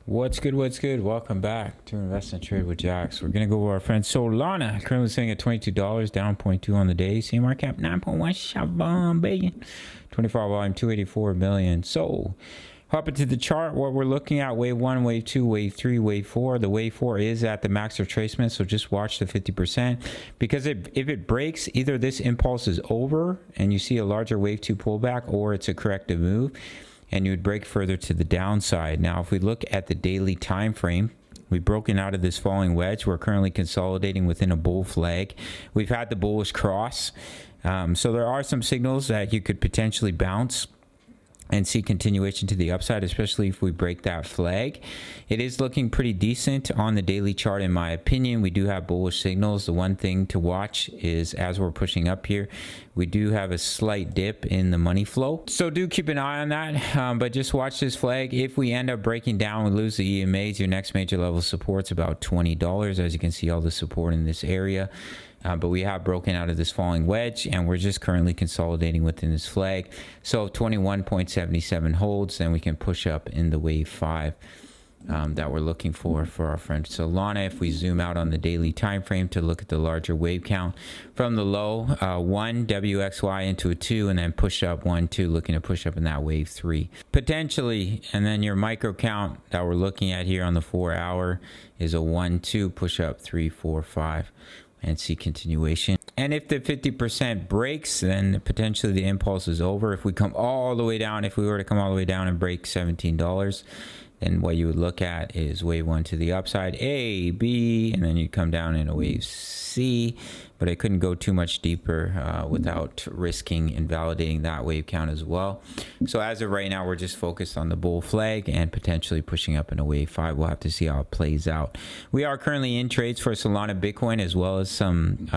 What's good? What's good? Welcome back to Invest and Trade with Jaxx. We're gonna go over our friend Solana, currently sitting at $22, down 0.2 on the day. Same market cap 9.1 billion, 24 volume 284 million. So hop into the chart. What we're looking at: wave 1, wave 2, wave 3, wave 4. The wave 4 is at the max retracement, so just watch the 50% because if it breaks, either this impulse is over and you see a larger wave 2 pullback, or it's a corrective move and you would break further to the downside. Now, if we look at the daily time frame, we've broken out of this falling wedge. We're currently consolidating within a bull flag. We've had the bullish cross. So there are some signals that you could potentially bounce and see continuation to the upside, especially if we break that flag. It is looking pretty decent on the daily chart, in my opinion. We do have bullish signals. The one thing to watch is as we're pushing up here, we do have a slight dip in the money flow. So do keep an eye on that, but just watch this flag. If we end up breaking down, we lose the EMAs, your next major level support's about $20. As you can see, all the support in this area. But we have broken out of this falling wedge, and we're just currently consolidating within this flag. So 21.77 holds, then we can push up in the wave 5 that we're looking for our friend Solana. If we zoom out on the daily time frame to look at the larger wave count, from the low 1 WXY into a 2, and then push up 1 2, looking to push up in that wave 3 potentially. And then your micro count that we're looking at here on the 4 hour is a 1 2, push up 3 4 5, and see continuation. And if the 50% breaks, then potentially the impulse is over. If we come all the way down, if we were to come all the way down and break $17, then what you would look at is wave 1 to the upside, A, B, and then you come down in a wave C. But I couldn't go too much deeper without risking invalidating that wave count as well. So as of right now, we're just focused on the bull flag and potentially pushing up in a wave 5. We'll have to see how it plays out. We are currently in trades for Solana Bitcoin, as well as some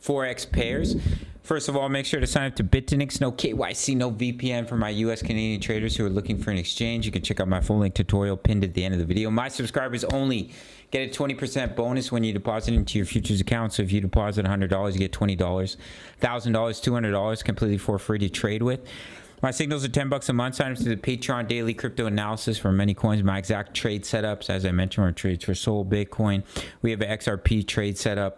Forex pairs. First of all, make sure to sign up to BITUNIX. No KYC, no VPN for my US Canadian traders who are looking for an exchange. You can check out my full link tutorial pinned at the end of the video. My subscribers only get a 20% bonus when you deposit into your futures account. So if you deposit $100, you get $20, $1,000, $200 completely for free to trade with. My signals are $10 a month. Sign up to the Patreon daily crypto analysis for many coins. My exact trade setups, as I mentioned, are trades for Sol, Bitcoin. We have an XRP trade setup,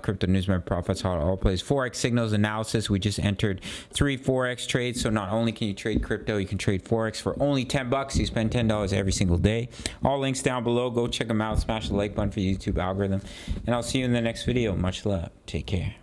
crypto news, member profits, all plays. Forex signals analysis. We just entered 3 Forex trades. So not only can you trade crypto, you can trade Forex for only $10. You spend $10 every single day. All links down below. Go check them out. Smash the like button for the YouTube algorithm. And I'll see you in the next video. Much love. Take care.